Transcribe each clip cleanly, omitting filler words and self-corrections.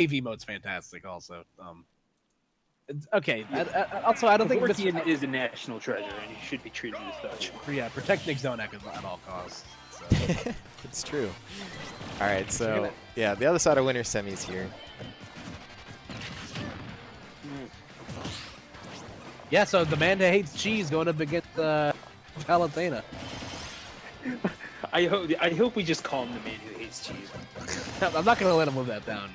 AV mode's fantastic also. Okay. Also, I don't think Bergen is a national treasure, and he should be treated as such. Yeah, protect Nick Zonak at all costs. So. It's true. All right, so yeah, the other side of winner semis here. Yeah, so the man that hates cheese going up against Palutena. I hope we just call him the man who hates cheese. I'm not gonna let him live that down.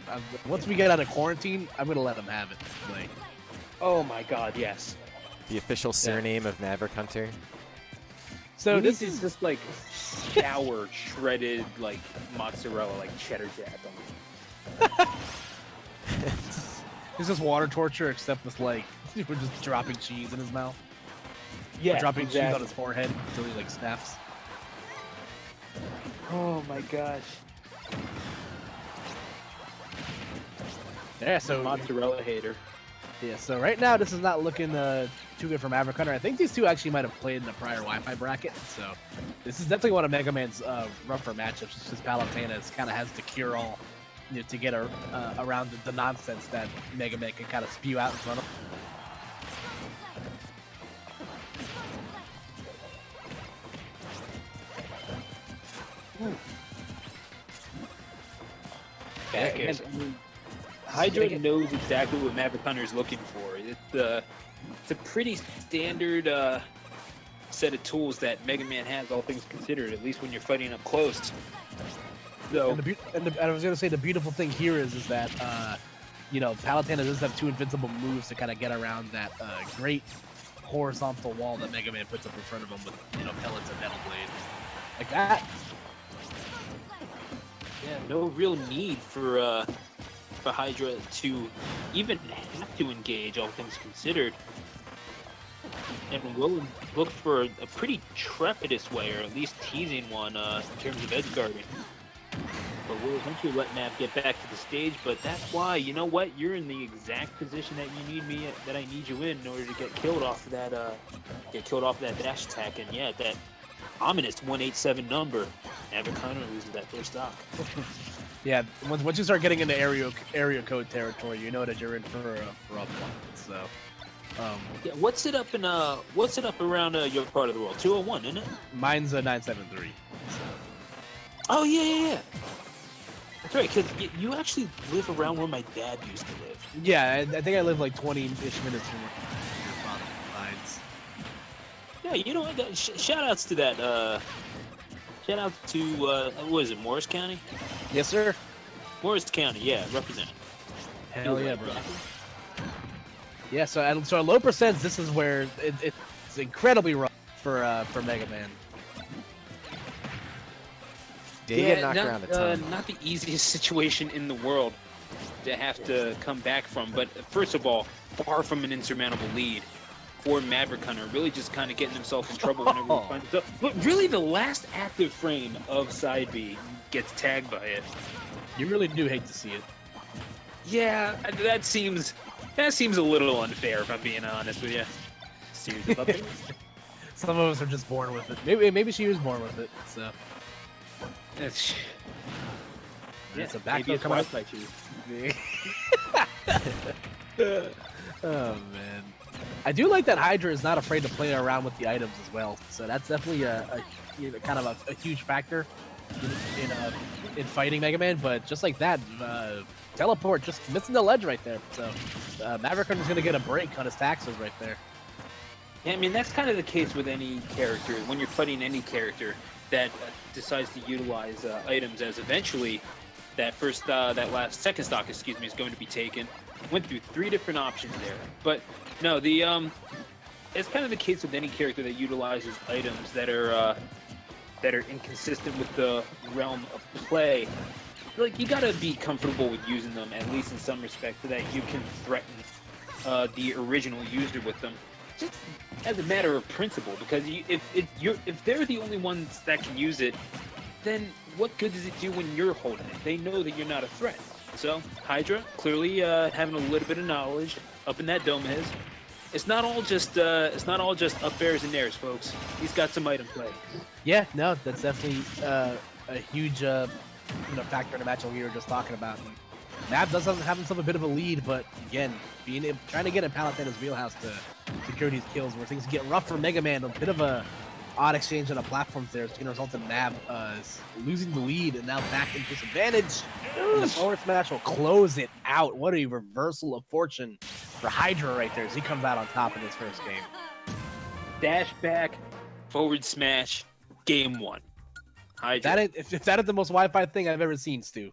Once we get out of quarantine, I'm gonna let him have it. Like, oh my God, yes. The official surname of MaverickHunter. So this is just like shower shredded like mozzarella, like cheddar jack on it. It's just water torture, except with like we're just dropping cheese in his mouth. Yeah, dropping cheese on his forehead until he like snaps. Oh my gosh. Yeah, so mozzarella hater. Yeah, so right now this is not looking too good for MaverickHunter. I think these two actually might have played in the prior Wi-Fi bracket, so this is definitely one of Mega Man's rougher matchups. Just Palutena kind of has the cure-all, to get around the nonsense that Mega Man can kind of spew out in front of him. Okay. Hydra knows exactly what MaverickHunter is looking for. It's a pretty standard set of tools that Mega Man has, all things considered, at least when you're fighting up close. So, and I was going to say the beautiful thing here is that, Palutena does have two invincible moves to kind of get around that great horizontal wall that Mega Man puts up in front of him with, pellets and metal blades. Like that. Yeah, no real need for Hydra to even have to engage, all things considered. And we'll look for a pretty trepidous way, or at least teasing one, in terms of edge guarding. But we'll eventually let Mav get back to the stage, but that's why, you know what, you're in the exact position that you need me, that I need you in order to get killed off of that, dash attack, and yeah, that ominous 187 number. MaverickHunter loses that first stock. Yeah, once you start getting into area code territory, you know that you're in for a rough one. So, yeah, what's it up around your part of the world? 201, isn't it? Mine's a 973. So. Oh yeah. That's right, because you actually live around where my dad used to live. Yeah, I think I live like 20-ish minutes from where your father resides. Yeah, you know what? Shout outs to that. Shout out to what is it, Morris County? Yes, sir. Morris County, yeah, represent. Hell yeah, bro. Yeah, so at low percents, this is where it's incredibly rough for Mega Man. Yeah, knocked around a ton. Not the easiest situation in the world to have to come back from, but first of all, far from an insurmountable lead for MaverickHunter, really just kind of getting himself in trouble whenever he finds himself. But really, the last active frame of Side B gets tagged by it. You really do hate to see it. Yeah, that seems a little unfair, if I'm being honest with you. Seriously about that. Some of us are just born with it. Maybe she was born with it. So. It's a backup coming up. Oh man, I do like that Hydra is not afraid to play around with the items as well. So that's definitely a kind of a huge factor in fighting Mega Man. But just like that, teleport just missing the ledge right there. So MaverickHunter is gonna get a break on his taxes right there. Yeah, I mean that's kind of the case with any character when you're fighting any character that decides to utilize items, as eventually that second stock, is going to be taken. Went through 3 different options there, but no, it's kind of the case with any character that utilizes items that are inconsistent with the realm of play. Like, you gotta be comfortable with using them, at least in some respect, so that you can threaten the original user with them. Just as a matter of principle, because if they're the only ones that can use it, then what good does it do when you're holding it? They know that you're not a threat. So Hydra clearly having a little bit of knowledge up in that dome of his. It's not all just up bears and theirs, folks. He's got some item play. Yeah, no, that's definitely a huge factor in the match that we were just talking about. And Mav does have himself a bit of a lead, but again, trying to get in Palutena's wheelhouse to secure these kills where things get rough for Mega Man. A bit of a odd exchange on the platforms there. It's going to result in Mav losing the lead and now back in disadvantage. And the forward smash will close it out. What a reversal of fortune for Hydra right there as he comes out on top in this first game. Dash back, forward smash, game 1. Hydra. If that is the most Wi-Fi thing I've ever seen, Stu.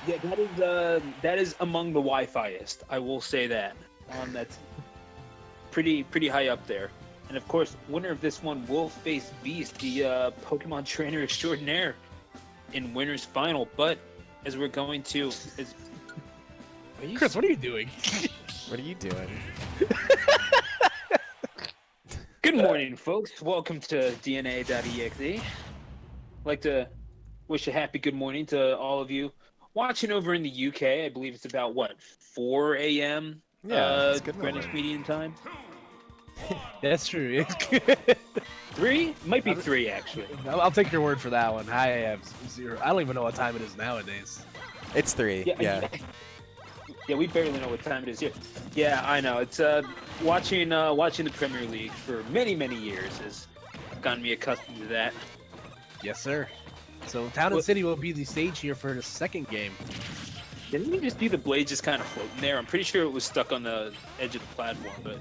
Yeah, that is among the Wi-Fiest. I will say that. That's pretty high up there. And of course, winner of this one will face Beast, the Pokemon trainer extraordinaire, in winner's final. But as we're going to, Chris, what are you doing? What are you doing? Good morning, folks. Welcome to DNA.EXE. I'd like to wish a happy good morning to all of you watching over in the UK. I believe it's about, what, 4 a.m. Yeah, good Greenwich morning. Median Time? That's true. 3? Might be 3, actually. I'll take your word for that one. I have 0. I don't even know what time it is nowadays. It's 3. Yeah. Yeah, we barely know what time it is here. Yeah, I know. It's watching the Premier League for many years has gotten me accustomed to that. Yes, sir. So Town and City will be the stage here for the second game. Didn't we just see the blade just kind of floating there? I'm pretty sure it was stuck on the edge of the platform, but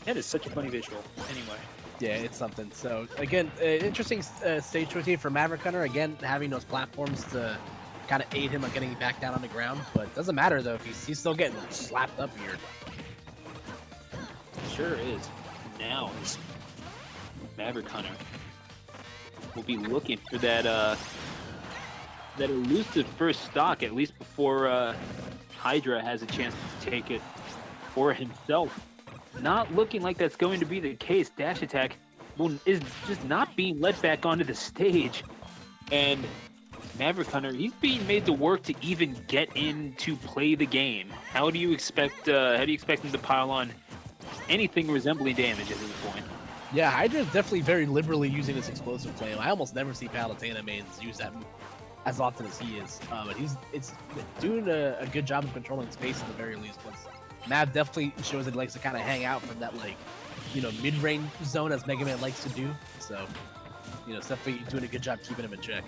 that is such a funny visual. Anyway. Yeah, it's something. So again, interesting stage choice here for MaverickHunter. Again, having those platforms to kind of aid him on getting back down on the ground, but it doesn't matter though if he's still getting slapped up here. Sure is. Now is MaverickHunter will be looking for that elusive first stock, at least before Hydra has a chance to take it for himself. Not looking like that's going to be the case. Dash attack is just not being let back onto the stage, and MaverickHunter, he's being made to work to even get in to play the game. How do you expect him to pile on anything resembling damage at this point? Yeah, Hydra is definitely very liberally using his explosive play. I almost never see Palutena mains use that move as often as he is, but it's doing a good job of controlling space at the very least. Mav definitely shows that he likes to kind of hang out from that, like, mid-range zone as Mega Man likes to do. So, it's definitely doing a good job keeping him in check.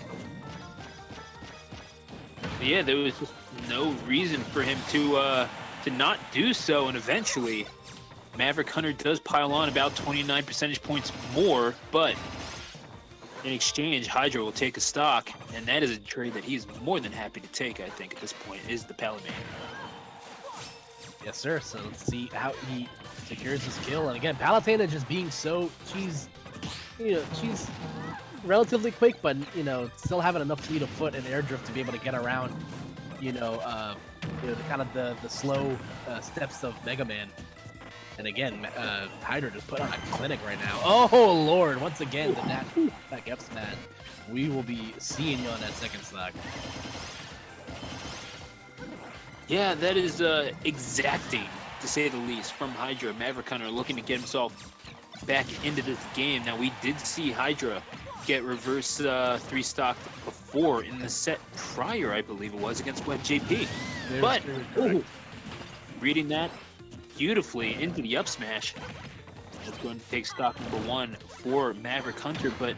But yeah, there was just no reason for him to not do so, and eventually MaverickHunter does pile on about 29 percentage points more, but in exchange, Hydra will take a stock, and that is a trade that he's more than happy to take, I think, at this point, is the Palutena. Yes, sir. So let's see how he secures his kill. And again, Palutena just being she's relatively quick, but still having enough fleet of foot and air drift to be able to get around, kind of the slow steps of Mega Man. And again, Hydra just put on a clinic right now. Oh Lord! Once again, that Gep's mad. We will be seeing you on that second stock. Yeah, that is exacting, to say the least, from Hydra. MaverickHunter looking to get himself back into this game. Now, we did see Hydra get reverse 3-stocked before in the set prior, I believe it was, against WebJP. But, reading that beautifully into the up smash, that's going to take stock number 1 for MaverickHunter. But,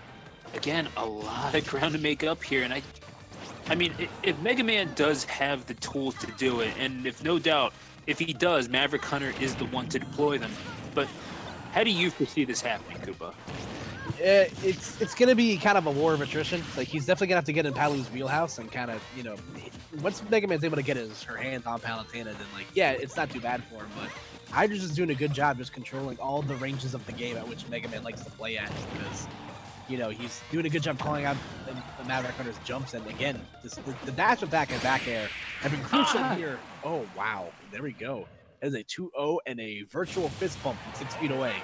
again, a lot of ground to make up here, and I mean, if Mega Man does have the tools to do it, and if he does, MaverickHunter is the one to deploy them. But how do you foresee this happening, Koopa? It's going to be kind of a war of attrition. Like, he's definitely going to have to get in Palu's wheelhouse and kind of, once Mega Man's able to get her hands on Palutena, then, yeah, it's not too bad for him. But Hydra's just doing a good job just controlling all the ranges of the game at which Mega Man likes to play at, because he's doing a good job calling out the MaverickHunter's jumps, and again, the dash attack and back air have been crucial here. Oh, wow. There we go. That is a 2-0 and a virtual fist bump from 6 feet away.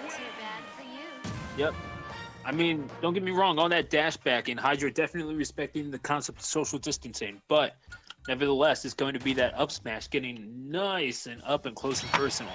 Too bad for you. Yep. I mean, don't get me wrong, on that dash back, and Hydra definitely respecting the concept of social distancing, but nevertheless, it's going to be that up smash getting nice and up and close and personal.